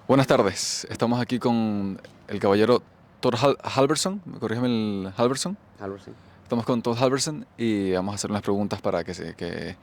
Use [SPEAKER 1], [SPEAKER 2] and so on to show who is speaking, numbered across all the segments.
[SPEAKER 1] Buenas tardes, estamos aquí con el caballero Thor Halverson, corrígeme el Halverson.
[SPEAKER 2] Algo así.
[SPEAKER 1] Estamos con Thor Halverson y vamos a hacer unas preguntas para que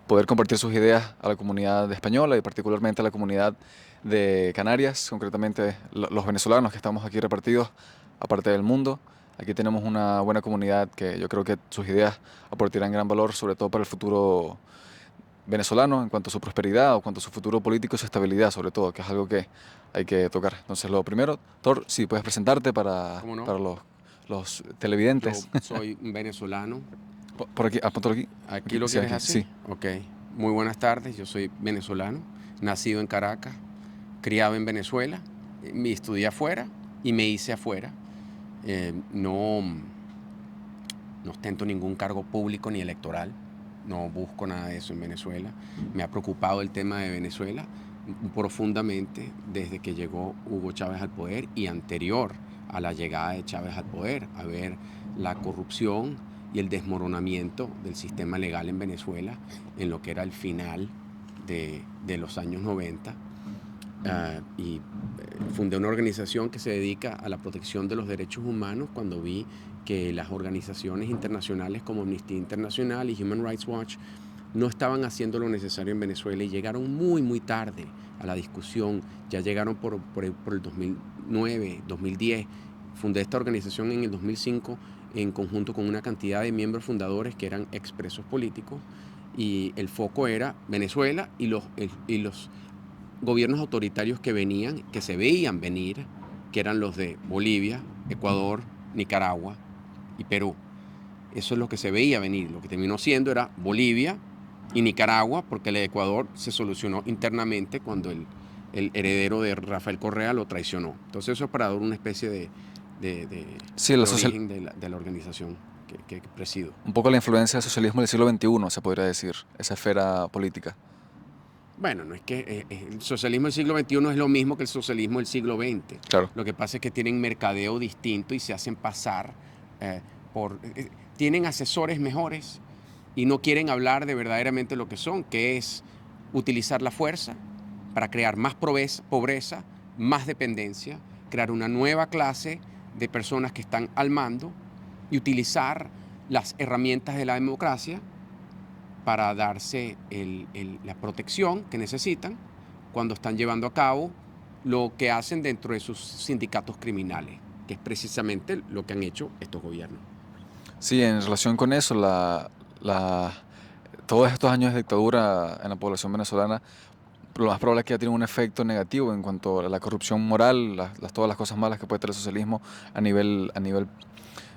[SPEAKER 1] poder compartir sus ideas a la comunidad española y particularmente a la comunidad de Canarias, concretamente los venezolanos que estamos aquí repartidos aparte del mundo. Aquí tenemos una buena comunidad que yo creo que sus ideas aportarán gran valor, sobre todo para el futuro venezolano en cuanto a su prosperidad o en cuanto a su futuro político y su estabilidad, sobre todo, que es algo que hay que tocar. Entonces, lo primero, Thor, si puedes presentarte
[SPEAKER 2] ¿Cómo no?
[SPEAKER 1] para los
[SPEAKER 2] Yo
[SPEAKER 1] televidentes.
[SPEAKER 2] soy un venezolano.
[SPEAKER 1] Por aquí, apúntalo aquí.
[SPEAKER 2] ¿Aquí
[SPEAKER 1] Aquí,
[SPEAKER 2] lo
[SPEAKER 1] sí,
[SPEAKER 2] quieres
[SPEAKER 1] aquí,
[SPEAKER 2] así?
[SPEAKER 1] sí.
[SPEAKER 2] Ok. Muy buenas tardes. Yo soy venezolano, nacido en Caracas, criado en Venezuela, me estudié afuera y me hice afuera. No ostento ningún cargo público ni electoral. No busco nada de eso en Venezuela. Me ha preocupado el tema de Venezuela profundamente desde que llegó Hugo Chávez al poder y anterior a la llegada de Chávez al poder, a ver la corrupción y el desmoronamiento del sistema legal en Venezuela en lo que era el final de los años 90. Y fundé una organización que se dedica a la protección de los derechos humanos cuando vi que las organizaciones internacionales como Amnistía Internacional y Human Rights Watch no estaban haciendo lo necesario en Venezuela y llegaron muy tarde a la discusión. Ya llegaron por el 2009, 2010. Fundé esta organización en el 2005 en conjunto con una cantidad de miembros fundadores que eran expresos políticos, y el foco era Venezuela y los gobiernos autoritarios que venían, que se veían venir, que eran los de Bolivia, Ecuador, Nicaragua y Perú. Eso es lo que se veía venir. Lo que terminó siendo era Bolivia y Nicaragua, porque el de Ecuador se solucionó internamente cuando el heredero de Rafael Correa lo traicionó. Entonces eso es para dar una especie
[SPEAKER 1] Sí,
[SPEAKER 2] de origen de la organización que presido.
[SPEAKER 1] un poco la influencia del socialismo del siglo XXI, se podría decir, esa esfera política.
[SPEAKER 2] Bueno, no es que el socialismo del siglo XXI es lo mismo que el socialismo del siglo XX.
[SPEAKER 1] Claro.
[SPEAKER 2] Lo que pasa es que tienen mercadeo distinto y se hacen pasar tienen asesores mejores y no quieren hablar de verdaderamente lo que son, que es utilizar la fuerza para crear más pobreza, más dependencia, crear una nueva clase de personas que están al mando y utilizar las herramientas de la democracia para darse la protección que necesitan cuando están llevando a cabo lo que hacen dentro de sus sindicatos criminales, que es precisamente lo que han hecho estos gobiernos.
[SPEAKER 1] Sí, en relación con eso, todos estos años de dictadura en la población venezolana, lo más probable es que ya tiene un efecto negativo en cuanto a la corrupción moral, todas las cosas malas que puede tener el socialismo a nivel,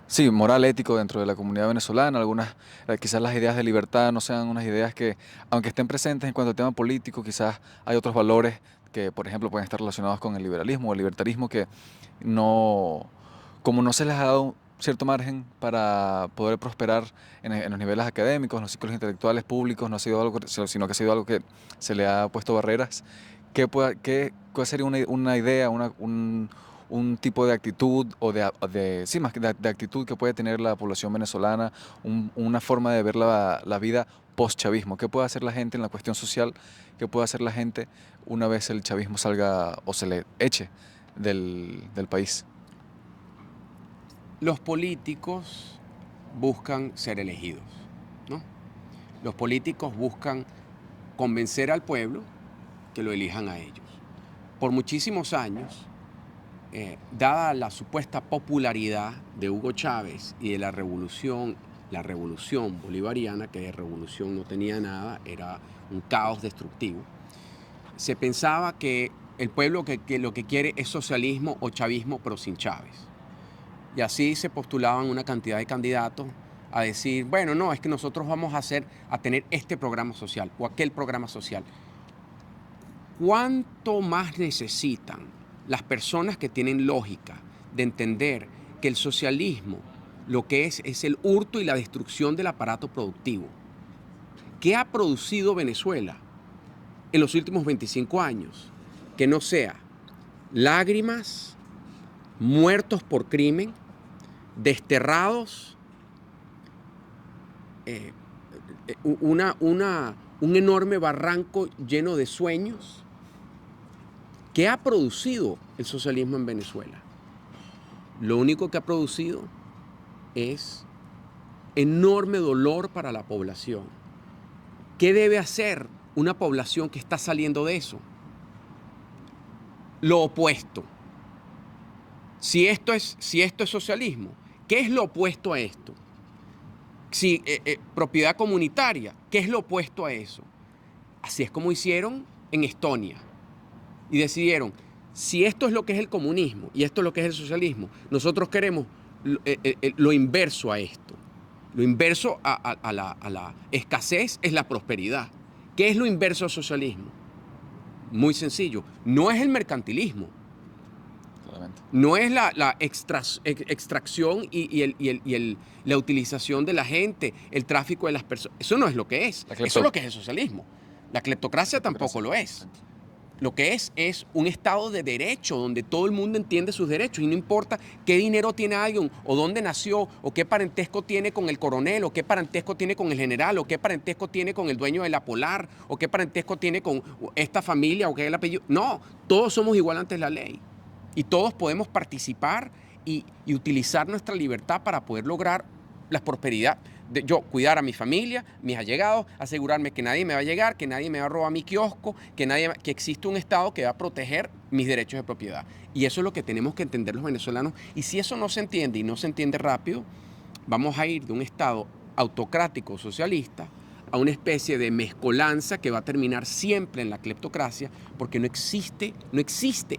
[SPEAKER 1] sí, moral, ético dentro de la comunidad venezolana. Algunas, quizás las ideas de libertad no sean unas ideas que, aunque estén presentes en cuanto al tema político, quizás hay otros valores que, por ejemplo, pueden estar relacionados con el liberalismo o el libertarismo que no, como no se les ha dado cierto margen para poder prosperar en los niveles académicos, en los ciclos intelectuales públicos, no ha sido algo, sino que ha sido algo que se le ha puesto barreras. ¿Cuál sería una idea, un tipo de actitud sí, más que de actitud que puede tener la población venezolana, una forma de ver la vida post-chavismo? ¿Qué puede hacer la gente en la cuestión social? ¿Qué puede hacer la gente una vez el chavismo salga o se le eche del país?
[SPEAKER 2] Los políticos buscan ser elegidos, ¿no? Los políticos buscan convencer al pueblo que lo elijan a ellos. Por muchísimos años, dada la supuesta popularidad de Hugo Chávez y de la revolución bolivariana, que de revolución no tenía nada, era un caos destructivo, se pensaba que el pueblo que lo que quiere es socialismo o chavismo, pero sin Chávez. Y así se postulaban una cantidad de candidatos a decir, bueno, no, es que nosotros vamos a tener este programa social o aquel programa social. ¿Cuánto más necesitan las personas que tienen lógica de entender que el socialismo lo que es el hurto y la destrucción del aparato productivo? ¿Qué ha producido Venezuela en los últimos 25 años? Que no sea lágrimas, muertos por crimen, desterrados, eh, un enorme barranco lleno de sueños ¿Qué ha producido el socialismo en Venezuela? Lo único que ha producido es enorme dolor para la población. ¿Qué debe hacer una población que está saliendo de eso? Lo opuesto. Si esto es socialismo, ¿qué es lo opuesto a esto? Si propiedad comunitaria, ¿qué es lo opuesto a eso? Así es como hicieron en Estonia. Y decidieron, si esto es lo que es el comunismo y esto es lo que es el socialismo, nosotros queremos lo inverso a esto. Lo inverso a la escasez es la prosperidad. ¿Qué es lo inverso al socialismo? Muy sencillo. No es el mercantilismo.
[SPEAKER 1] Claramente.
[SPEAKER 2] No es la extracción y la utilización de la gente, el tráfico de las personas. Eso no es lo que es. Eso es lo que es el socialismo. La cleptocracia tampoco lo es. Lo que es un Estado de derecho, donde todo el mundo entiende sus derechos y no importa qué dinero tiene alguien, o dónde nació, o qué parentesco tiene con el coronel, o qué parentesco tiene con el general, o qué parentesco tiene con el dueño de la Polar, o qué parentesco tiene con esta familia, o qué es el apellido. No, todos somos igual ante la ley. Y todos podemos participar y utilizar nuestra libertad para poder lograr la prosperidad. Yo cuidar a mi familia, mis allegados, asegurarme que nadie me va a llegar, que nadie me va a robar mi kiosco, que existe un Estado que va a proteger mis derechos de propiedad. Y eso es lo que tenemos que entender los venezolanos. Y si eso no se entiende y no se entiende rápido, vamos a ir de un Estado autocrático socialista a una especie de mezcolanza que va a terminar siempre en la cleptocracia, porque no existe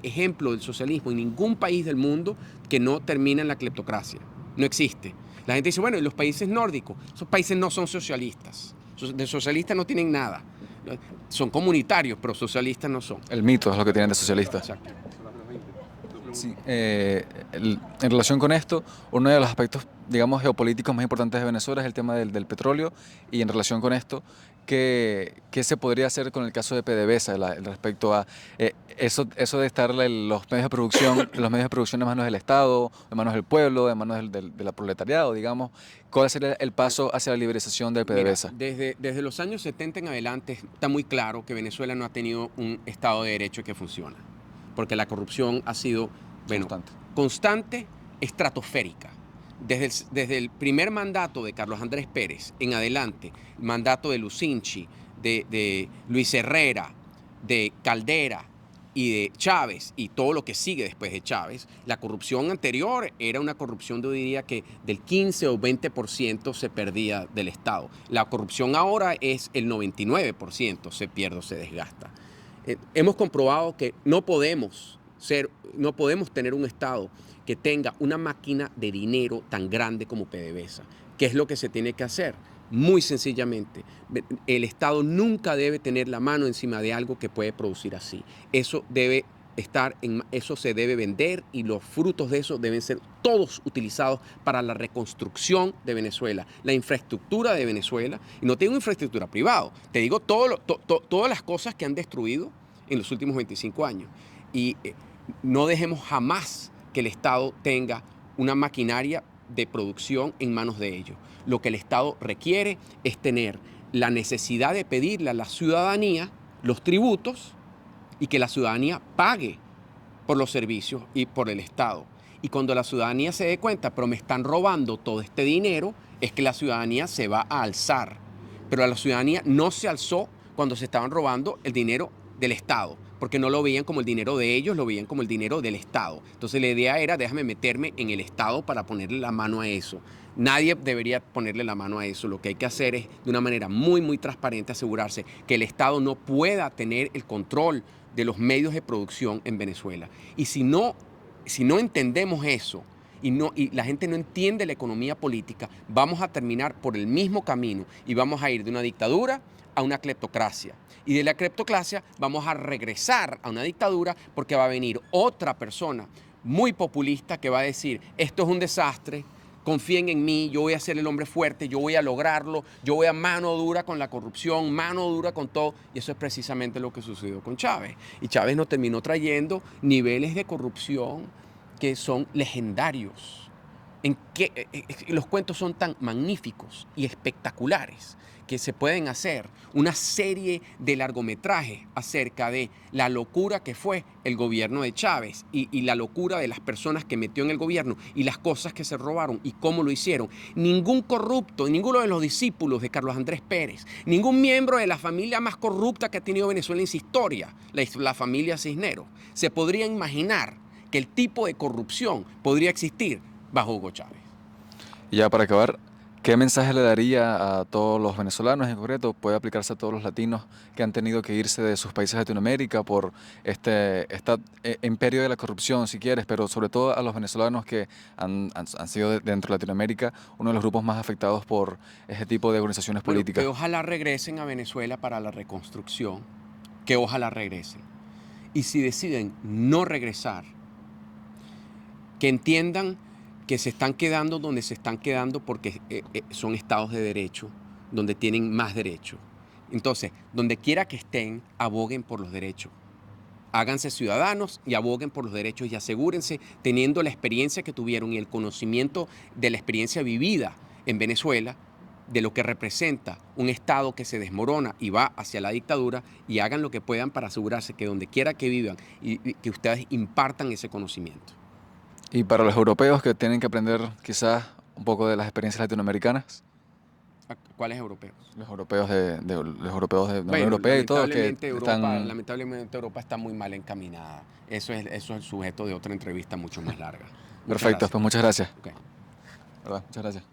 [SPEAKER 2] ejemplo del socialismo en ningún país del mundo que no termine en la cleptocracia. No existe. La gente dice, bueno, ¿y los países nórdicos? Esos países no son socialistas. De socialistas no tienen nada. Son comunitarios, pero socialistas no son.
[SPEAKER 1] El mito es lo que tienen de socialistas.
[SPEAKER 2] Exacto.
[SPEAKER 1] Sí, en relación con esto, uno de los aspectos, digamos, geopolíticos más importantes de Venezuela es el tema del petróleo. Y en relación con esto, ¿qué se podría hacer con el caso de PDVSA respecto a eso de estar los medios de producción en manos del Estado, en manos del pueblo, en manos del proletariado, digamos? ¿Cuál sería el paso hacia la liberalización de PDVSA?
[SPEAKER 2] Mira, desde los años 70 en adelante está muy claro que Venezuela no ha tenido un Estado de Derecho que funciona, porque la corrupción ha sido constante, estratosférica. Desde el primer mandato de Carlos Andrés Pérez en adelante, mandato de Lucinchi, de Luis Herrera, de Caldera y de Chávez y todo lo que sigue después de Chávez, la corrupción anterior era una corrupción, yo diría que del 15 o 20% se perdía del Estado. La corrupción ahora es el 99%, se pierde o se desgasta. Hemos comprobado que no podemos tener un Estado que tenga una máquina de dinero tan grande como PDVSA. ¿Qué es lo que se tiene que hacer? Muy sencillamente, el Estado nunca debe tener la mano encima de algo que puede producir así. Eso se debe vender y los frutos de eso deben ser todos utilizados para la reconstrucción de Venezuela, la infraestructura de Venezuela. Y no te digo infraestructura privada, te digo todas las cosas que han destruido en los últimos 25 años. Y no dejemos jamás que el Estado tenga una maquinaria de producción en manos de ellos. Lo que el Estado requiere es tener la necesidad de pedirle a la ciudadanía los tributos y que la ciudadanía pague por los servicios y por el Estado. Y cuando la ciudadanía se dé cuenta, pero me están robando todo este dinero, es que la ciudadanía se va a alzar. Pero la ciudadanía no se alzó cuando se estaban robando el dinero del Estado, porque no lo veían como el dinero de ellos, lo veían como el dinero del Estado. Entonces la idea era, déjame meterme en el Estado para ponerle la mano a eso. Nadie debería ponerle la mano a eso. Lo que hay que hacer es, de una manera muy, muy transparente, asegurarse que el Estado no pueda tener el control de los medios de producción en Venezuela. Y si no entendemos eso, y la gente no entiende la economía política, vamos a terminar por el mismo camino y vamos a ir de una dictadura a una cleptocracia. Y de la cleptocracia vamos a regresar a una dictadura porque va a venir otra persona muy populista que va a decir, esto es un desastre, confíen en mí, yo voy a ser el hombre fuerte, yo voy a lograrlo, yo voy a mano dura con la corrupción, mano dura con todo. Y eso es precisamente lo que sucedió con Chávez. Y Chávez nos terminó trayendo niveles de corrupción que son legendarios. Los cuentos son tan magníficos y espectaculares que se pueden hacer una serie de largometrajes acerca de la locura que fue el gobierno de Chávez y la locura de las personas que metió en el gobierno y las cosas que se robaron y cómo lo hicieron. Ningún corrupto, ninguno de los discípulos de Carlos Andrés Pérez, ningún miembro de la familia más corrupta que ha tenido Venezuela en su historia, la familia Cisneros, se podría imaginar que el tipo de corrupción podría existir bajo Hugo Chávez.
[SPEAKER 1] Y ya para acabar, ¿qué mensaje le daría a todos los venezolanos en concreto? Puede aplicarse a todos los latinos que han tenido que irse de sus países de Latinoamérica por este imperio de la corrupción, si quieres, pero sobre todo a los venezolanos que han sido dentro de Latinoamérica uno de los grupos más afectados por ese tipo de organizaciones
[SPEAKER 2] Bueno,
[SPEAKER 1] políticas.
[SPEAKER 2] que ojalá regresen a Venezuela para la reconstrucción, que ojalá regresen. Y si deciden no regresar, que entiendan que se están quedando donde se están quedando porque son estados de derecho, donde tienen más derechos. Entonces, donde quiera que estén, aboguen por los derechos. Háganse ciudadanos y aboguen por los derechos y asegúrense, teniendo la experiencia que tuvieron y el conocimiento de la experiencia vivida en Venezuela, de lo que representa un Estado que se desmorona y va hacia la dictadura, y hagan lo que puedan para asegurarse que donde quiera que vivan y que ustedes impartan ese conocimiento.
[SPEAKER 1] Y para los europeos que tienen que aprender quizás un poco de las experiencias latinoamericanas,
[SPEAKER 2] ¿Cuáles europeos?
[SPEAKER 1] los europeos los europeos de la Unión
[SPEAKER 2] Bueno,
[SPEAKER 1] Europea y todos que están...
[SPEAKER 2] lamentablemente Europa está muy mal encaminada. Eso es el sujeto de otra entrevista mucho más larga. Muchas
[SPEAKER 1] Perfecto,
[SPEAKER 2] gracias.
[SPEAKER 1] pues muchas gracias.
[SPEAKER 2] Okay.
[SPEAKER 1] ¿Verdad? Muchas gracias.